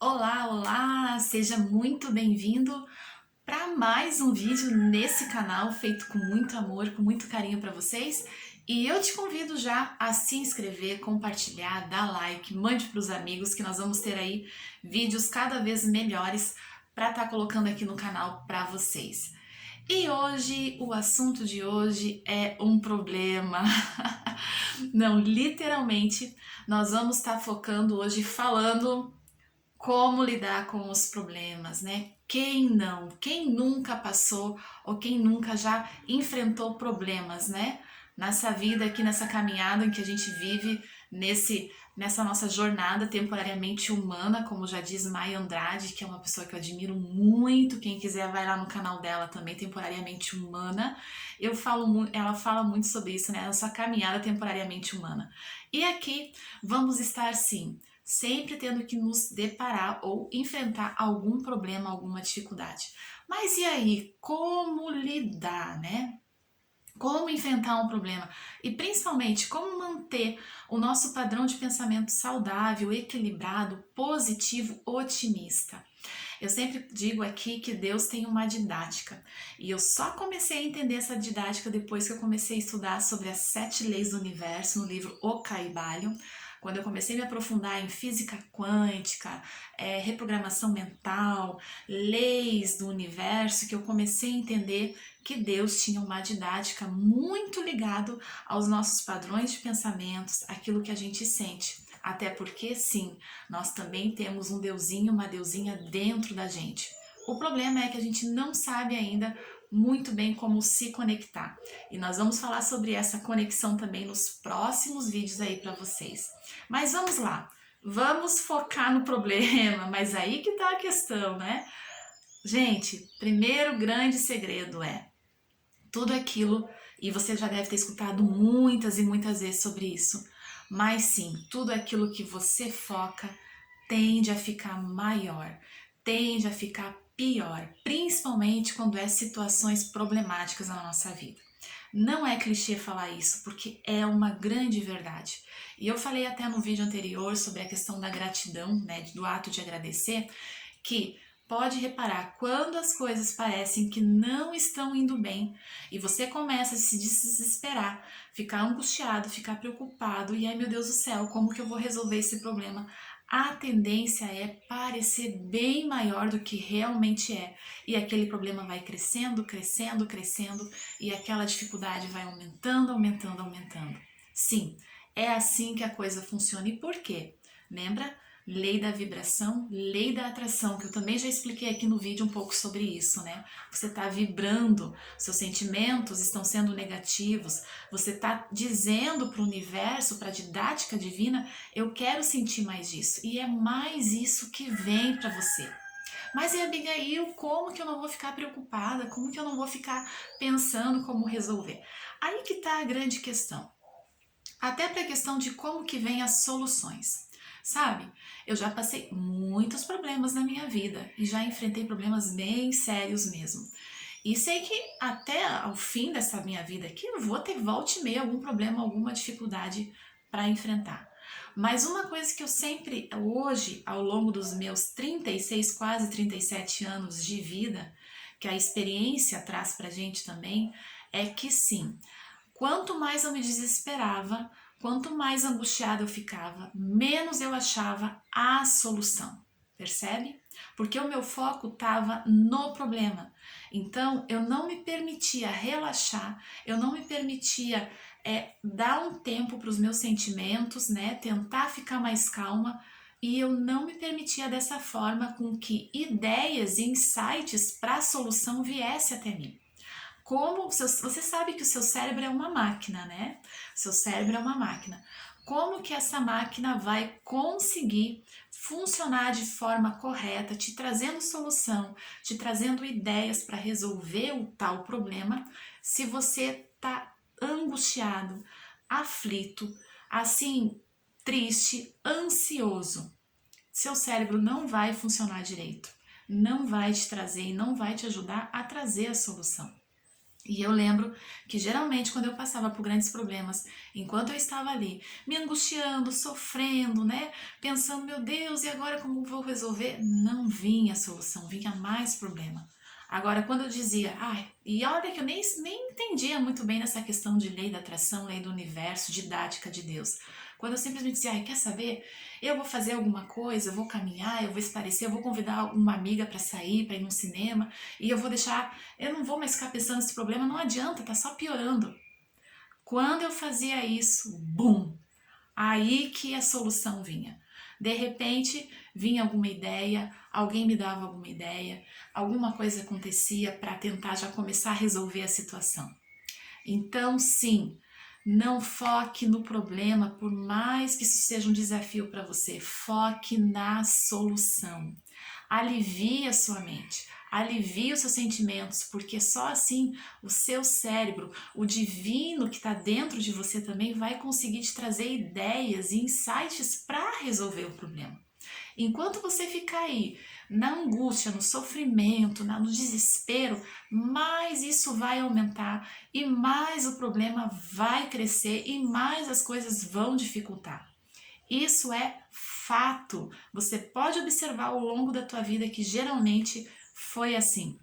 Olá, olá! Seja muito bem-vindo para mais um vídeo nesse canal feito com muito amor, com muito carinho para vocês. E eu te convido já a se inscrever, compartilhar, dar like, mande para os amigos que nós vamos ter aí vídeos cada vez melhores para estar colocando aqui no canal para vocês. E hoje, o assunto de hoje é um problema. Não, literalmente, nós vamos estar focando hoje falando como lidar com os problemas, né? Quem não? Quem nunca passou ou quem nunca já enfrentou problemas, né? Nessa vida aqui, nessa caminhada em que a gente vive, nessa nossa jornada temporariamente humana, como já diz Maia Andrade, que é uma pessoa que eu admiro muito. Quem quiser vai lá no canal dela também, Temporariamente Humana. Ela fala muito sobre isso, né? Essa caminhada temporariamente humana. E aqui vamos estar sim sempre tendo que nos deparar ou enfrentar algum problema, alguma dificuldade. Mas e aí, como lidar, né? Como enfrentar um problema e principalmente como manter o nosso padrão de pensamento saudável, equilibrado, positivo, otimista. Eu sempre digo aqui que Deus tem uma didática e eu só comecei a entender essa didática depois que eu comecei a estudar sobre as 7 leis do universo no livro O Caibalion. Quando eu comecei a me aprofundar em física quântica, reprogramação mental, leis do universo, que eu comecei a entender que Deus tinha uma didática muito ligado aos nossos padrões de pensamentos, aquilo que a gente sente. Até porque, sim, nós também temos um deusinho, uma deusinha dentro da gente. O problema é que a gente não sabe ainda muito bem como se conectar. E nós vamos falar sobre essa conexão também nos próximos vídeos aí para vocês. Mas vamos lá, vamos focar no problema, mas aí que tá a questão, né? Gente, primeiro grande segredo é tudo aquilo, e você já deve ter escutado muitas e muitas vezes sobre isso, mas sim, tudo aquilo que você foca tende a ficar maior, tende a ficar pior, principalmente quando é situações problemáticas na nossa vida. Não é clichê falar isso, porque é uma grande verdade. E eu falei até no vídeo anterior sobre a questão da gratidão, né, do ato de agradecer, que pode reparar quando as coisas parecem que não estão indo bem e você começa a se desesperar, ficar angustiado, ficar preocupado e ai meu Deus do céu, como que eu vou resolver esse problema? A tendência é parecer bem maior do que realmente é e aquele problema vai crescendo, crescendo, crescendo e aquela dificuldade vai aumentando, aumentando, aumentando. Sim, é assim que a coisa funciona. E por quê? Lembra? Lei da vibração, lei da atração, que eu também já expliquei aqui no vídeo um pouco sobre isso, né? Você está vibrando, seus sentimentos estão sendo negativos, você está dizendo para o universo, para a didática divina, eu quero sentir mais disso. E é mais isso que vem para você. Mas e Abigail, como que eu não vou ficar preocupada? Como que eu não vou ficar pensando como resolver? Aí que está a grande questão. Até para a questão de como que vem as soluções. Sabe, eu já passei muitos problemas na minha vida e já enfrentei problemas bem sérios mesmo. E sei que até ao fim dessa minha vida aqui eu vou ter volta e meia algum problema, alguma dificuldade para enfrentar. Mas uma coisa que eu sempre, hoje, ao longo dos meus 36, quase 37 anos de vida, que a experiência traz pra gente também, é que sim, quanto mais eu me desesperava, quanto mais angustiada eu ficava, menos eu achava a solução. Percebe? Porque o meu foco estava no problema. Então eu não me permitia relaxar, eu não me permitia dar um tempo para os meus sentimentos, né? Tentar ficar mais calma. E eu não me permitia dessa forma com que ideias e insights para a solução viessem até mim. Você sabe que o seu cérebro é uma máquina, né? Seu cérebro é uma máquina. Como que essa máquina vai conseguir funcionar de forma correta, te trazendo solução, te trazendo ideias para resolver o tal problema, se você tá angustiado, aflito, assim, triste, ansioso? Seu cérebro não vai funcionar direito, não vai te trazer e não vai te ajudar a trazer a solução. E eu lembro que geralmente quando eu passava por grandes problemas, enquanto eu estava ali me angustiando, sofrendo, né, pensando, meu Deus, e agora como vou resolver? Não vinha solução, vinha mais problema. Agora, quando eu dizia, ai, e olha que eu nem entendia muito bem nessa questão de lei da atração, lei do universo, didática de Deus. Quando eu simplesmente dizia, ai, quer saber? Eu vou fazer alguma coisa, eu vou caminhar, eu vou esparecer, eu vou convidar uma amiga para sair, para ir no cinema, e eu vou deixar, eu não vou mais ficar pensando nesse problema, não adianta, tá só piorando. Quando eu fazia isso, bum, aí que a solução vinha. De repente, vinha alguma ideia, alguém me dava alguma ideia, alguma coisa acontecia para tentar já começar a resolver a situação. Então, sim, não foque no problema, por mais que isso seja um desafio para você, foque na solução. Alivie a sua mente, alivie os seus sentimentos, porque só assim o seu cérebro, o divino que está dentro de você também vai conseguir te trazer ideias e insights para resolver o problema. Enquanto você ficar aí na angústia, no sofrimento, no desespero, mais isso vai aumentar e mais o problema vai crescer e mais as coisas vão dificultar. Isso é fato. Você pode observar ao longo da tua vida que geralmente foi assim.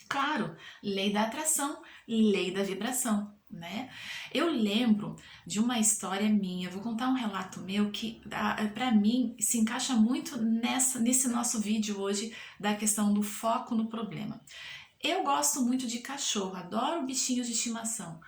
Claro, lei da atração, lei da vibração, né? Eu lembro de uma história minha, vou contar um relato meu que para mim se encaixa muito nesse nosso vídeo hoje da questão do foco no problema. Eu gosto muito de cachorro, adoro bichinhos de estimação.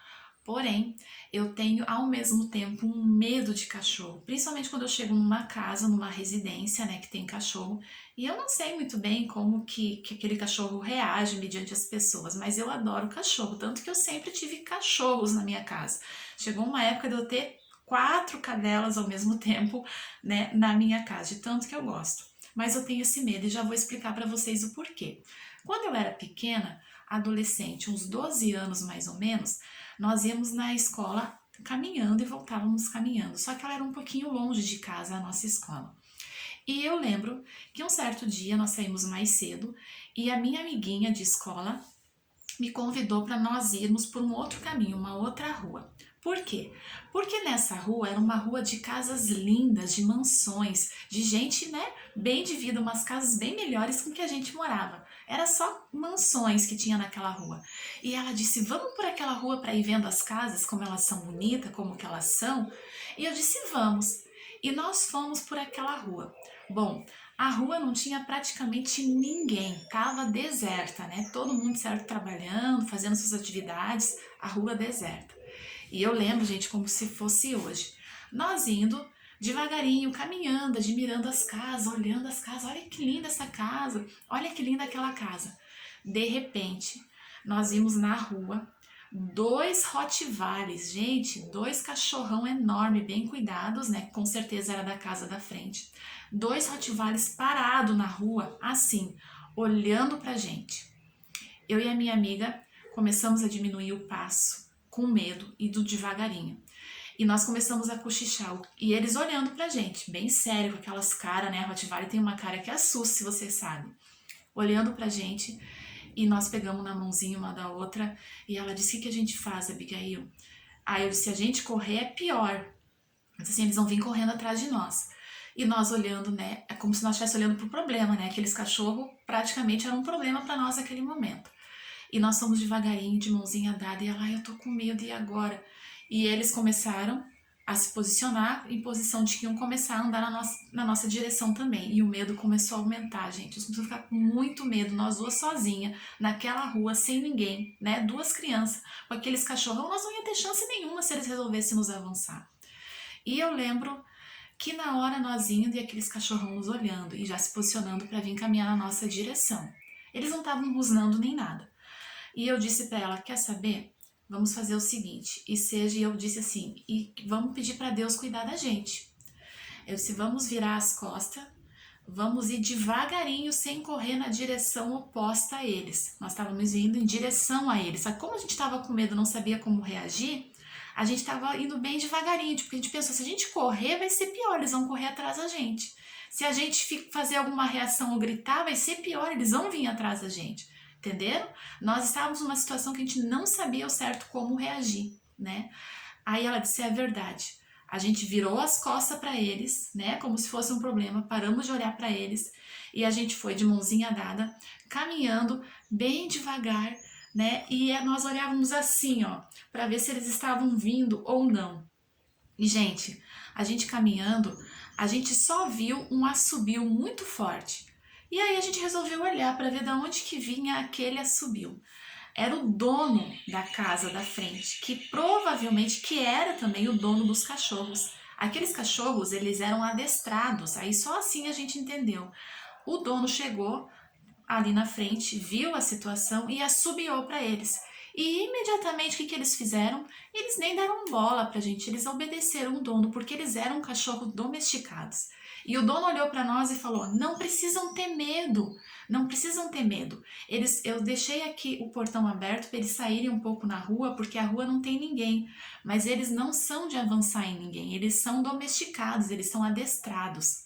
Porém, eu tenho ao mesmo tempo um medo de cachorro, principalmente quando eu chego numa casa, numa residência, né, que tem cachorro, e eu não sei muito bem como que aquele cachorro reage mediante as pessoas, mas eu adoro cachorro, tanto que eu sempre tive cachorros na minha casa. Chegou uma época de eu ter 4 cadelas ao mesmo tempo, né, na minha casa, de tanto que eu gosto. Mas eu tenho esse medo e já vou explicar para vocês o porquê. Quando eu era pequena, adolescente, uns 12 anos mais ou menos, nós íamos na escola caminhando e voltávamos caminhando. Só que ela era um pouquinho longe de casa, a nossa escola. E eu lembro que um certo dia nós saímos mais cedo e a minha amiguinha de escola me convidou para nós irmos por um outro caminho, uma outra rua. Por quê? Porque nessa rua era uma rua de casas lindas, de mansões, de gente, né, bem de vida, umas casas bem melhores com que a gente morava. Era só mansões que tinha naquela rua. E ela disse: "Vamos por aquela rua para ir vendo as casas, como elas são bonitas, como que elas são?" E eu disse: "Vamos." E nós fomos por aquela rua. Bom, a rua não tinha praticamente ninguém, estava deserta, né? Todo mundo certo trabalhando, fazendo suas atividades, a rua deserta. E eu lembro, gente, como se fosse hoje. Nós indo devagarinho, caminhando, admirando as casas, olhando as casas. Olha que linda essa casa, olha que linda aquela casa. De repente, nós vimos na rua 2 Rottweilers, gente, 2 cachorrão enorme, bem cuidados, né? Com certeza era da casa da frente. 2 Rottweilers parados na rua, assim, olhando pra gente. Eu e a minha amiga começamos a diminuir o passo, com medo e do devagarinho. E nós começamos a cochichar, e eles olhando pra gente, bem sério, com aquelas caras, né? Rottweiler tem uma cara que assusta, se você sabe. Olhando pra gente, e nós pegamos na mãozinha uma da outra, e ela disse: "O que a gente faz, Abigail?" Aí eu disse: "A gente correr é pior." Mas assim, eles vão vir correndo atrás de nós. E nós olhando, né? É como se nós estivéssemos olhando pro problema, né? Aqueles cachorros praticamente eram um problema para nós naquele momento. E nós fomos devagarinho, de mãozinha dada, e ela: "Ai, eu tô com medo, e agora?" E eles começaram a se posicionar em posição de que iam começar a andar na nossa direção também. E o medo começou a aumentar, gente. Nós começamos a ficar com muito medo, nós duas sozinhas, naquela rua, sem ninguém, né? 2 crianças, com aqueles cachorrão, nós não ia ter chance nenhuma se eles resolvessem nos avançar. E eu lembro que na hora nós indo e aqueles cachorrão nos olhando e já se posicionando para vir caminhar na nossa direção. Eles não estavam rosnando nem nada. E eu disse para ela: "Quer saber? Vamos fazer o seguinte." E eu disse assim: "E vamos pedir para Deus cuidar da gente." Eu disse: "Vamos virar as costas, vamos ir devagarinho, sem correr na direção oposta a eles." Nós estávamos indo em direção a eles. Só que como a gente estava com medo, não sabia como reagir, a gente estava indo bem devagarinho, porque a gente pensou: se a gente correr, vai ser pior, eles vão correr atrás da gente. Se a gente fazer alguma reação ou gritar, vai ser pior, eles vão vir atrás da gente. entenderam? Nós estávamos numa situação que a gente não sabia ao certo como reagir, né? Aí ela disse, é verdade. A gente virou as costas para eles, né? Como se fosse um problema, paramos de olhar para eles e a gente foi de mãozinha dada, caminhando bem devagar, né? E nós olhávamos assim, ó, para ver se eles estavam vindo ou não. E, gente, a gente caminhando, a gente só viu um assobio muito forte. E aí a gente resolveu olhar para ver de onde que vinha aquele assobio. Era o dono da casa da frente, que provavelmente que era também o dono dos cachorros. Aqueles cachorros, eles eram adestrados, aí só assim a gente entendeu. O dono chegou ali na frente, viu a situação e assobiou para eles. E imediatamente o que eles fizeram? Eles nem deram bola pra gente, eles obedeceram o dono, porque eles eram cachorros domesticados. E o dono olhou para nós e falou: não precisam ter medo, não precisam ter medo. Eu deixei aqui o portão aberto para eles saírem um pouco na rua, porque a rua não tem ninguém. Mas eles não são de avançar em ninguém, eles são domesticados, eles são adestrados.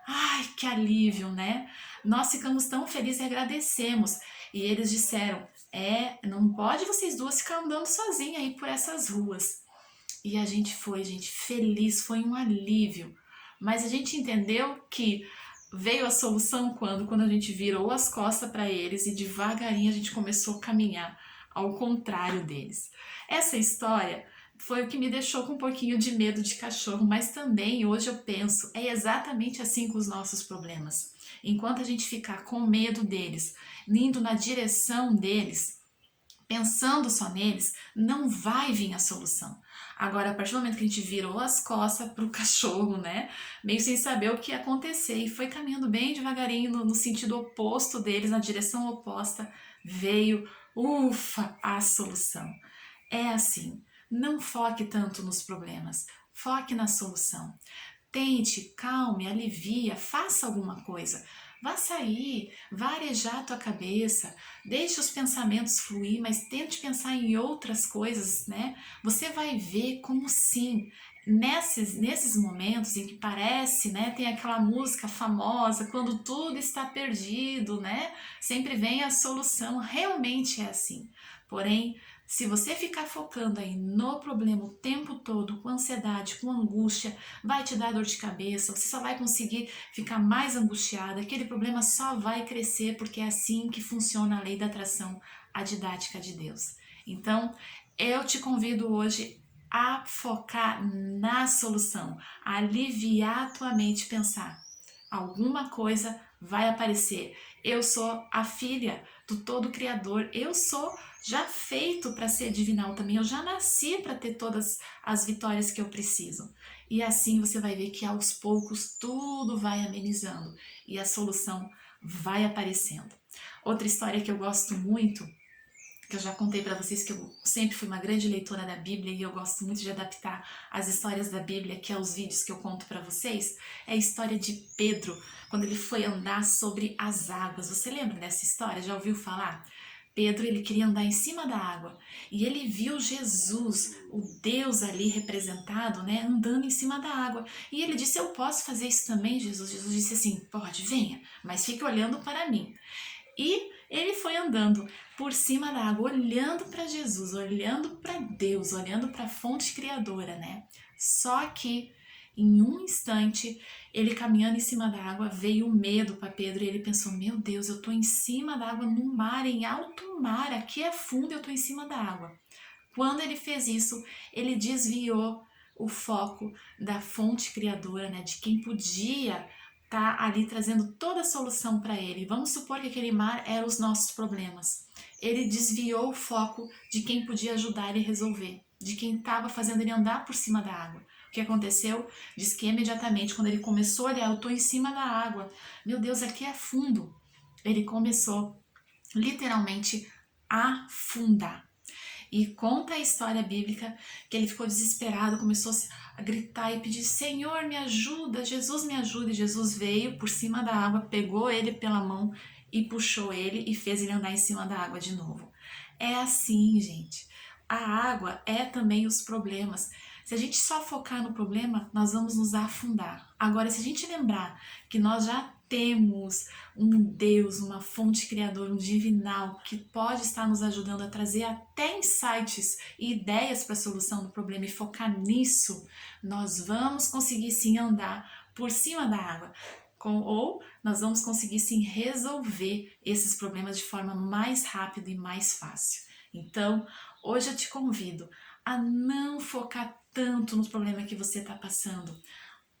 Ai, que alívio, né? Nós ficamos tão felizes e agradecemos. E eles disseram: não pode vocês duas ficar andando sozinhas aí por essas ruas. E a gente foi, gente, feliz, foi um alívio. Mas a gente entendeu que veio a solução quando a gente virou as costas para eles e devagarinho a gente começou a caminhar ao contrário deles. Essa história foi o que me deixou com um pouquinho de medo de cachorro, mas também hoje eu penso, é exatamente assim com os nossos problemas. Enquanto a gente ficar com medo deles, indo na direção deles, pensando só neles, não vai vir a solução. Agora, a partir do momento que a gente virou as costas pro cachorro, né, meio sem saber o que ia acontecer, e foi caminhando bem devagarinho no sentido oposto deles, na direção oposta, veio, a solução. É assim, não foque tanto nos problemas, foque na solução. Tente, calme, alivia, faça alguma coisa. Vá sair, vá arejar a tua cabeça, deixe os pensamentos fluir, mas tente pensar em outras coisas, né? Você vai ver como sim, nesses momentos em que parece, né, tem aquela música famosa, quando tudo está perdido, né? Sempre vem a solução, realmente é assim. Porém, se você ficar focando aí no problema o tempo todo, com ansiedade, com angústia, vai te dar dor de cabeça, você só vai conseguir ficar mais angustiada, aquele problema só vai crescer, porque é assim que funciona a lei da atração, a didática de Deus. Então, eu te convido hoje a focar na solução, a aliviar a tua mente e pensar: alguma coisa vai aparecer. Eu sou a filha do todo criador, eu sou já feito para ser divinal também, eu já nasci para ter todas as vitórias que eu preciso. E assim você vai ver que aos poucos tudo vai amenizando e a solução vai aparecendo. Outra história que eu gosto muito, que eu já contei para vocês, que eu sempre fui uma grande leitora da Bíblia e eu gosto muito de adaptar as histórias da Bíblia aqui aos vídeos que eu conto para vocês, é a história de Pedro, quando ele foi andar sobre as águas. Você lembra dessa história? Já ouviu falar? Pedro, ele queria andar em cima da água e ele viu Jesus, o Deus ali representado, né, andando em cima da água. E ele disse: eu posso fazer isso também, Jesus? Jesus disse assim: pode, venha, mas fique olhando para mim. E ele foi andando por cima da água, olhando para Jesus, olhando para Deus, olhando para a fonte criadora, né? Só que em um instante, ele caminhando em cima da água, veio o medo para Pedro e ele pensou: meu Deus, eu tô em cima da água, no mar, em alto mar, aqui é fundo, eu tô em cima da água. Quando ele fez isso, ele desviou o foco da fonte criadora, né, de quem podia estar ali trazendo toda a solução para ele. Vamos supor que aquele mar era os nossos problemas. Ele desviou o foco de quem podia ajudar ele a resolver, de quem estava fazendo ele andar por cima da água. O que aconteceu? Diz que imediatamente, quando ele começou a olhar: eu estou em cima da água, meu Deus, aqui é fundo. Ele começou literalmente a afundar. E conta a história bíblica que ele ficou desesperado, começou a gritar e pedir: Senhor, me ajuda, Jesus me ajuda. E Jesus veio por cima da água, pegou ele pela mão e puxou ele e fez ele andar em cima da água de novo. É assim, gente. A água é também os problemas. Se a gente só focar no problema, nós vamos nos afundar. Agora, se a gente lembrar que nós já temos um Deus, uma fonte criadora, um divinal que pode estar nos ajudando a trazer até insights e ideias para a solução do problema e focar nisso, nós vamos conseguir sim andar por cima da água. Ou nós vamos conseguir sim resolver esses problemas de forma mais rápida e mais fácil. Então, hoje eu te convido a não focar tanto no problema que você está passando.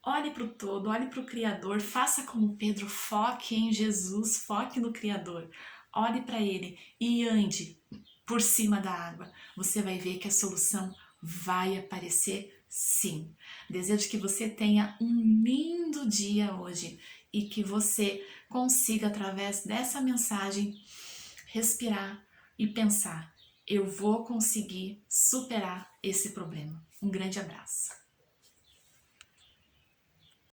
Olhe para o todo, olhe para o Criador, faça como Pedro, foque em Jesus, foque no Criador. Olhe para Ele e ande por cima da água. Você vai ver que a solução vai aparecer sim. Desejo que você tenha um lindo dia hoje e que você consiga, através dessa mensagem, respirar e pensar: eu vou conseguir superar esse problema. Um grande abraço.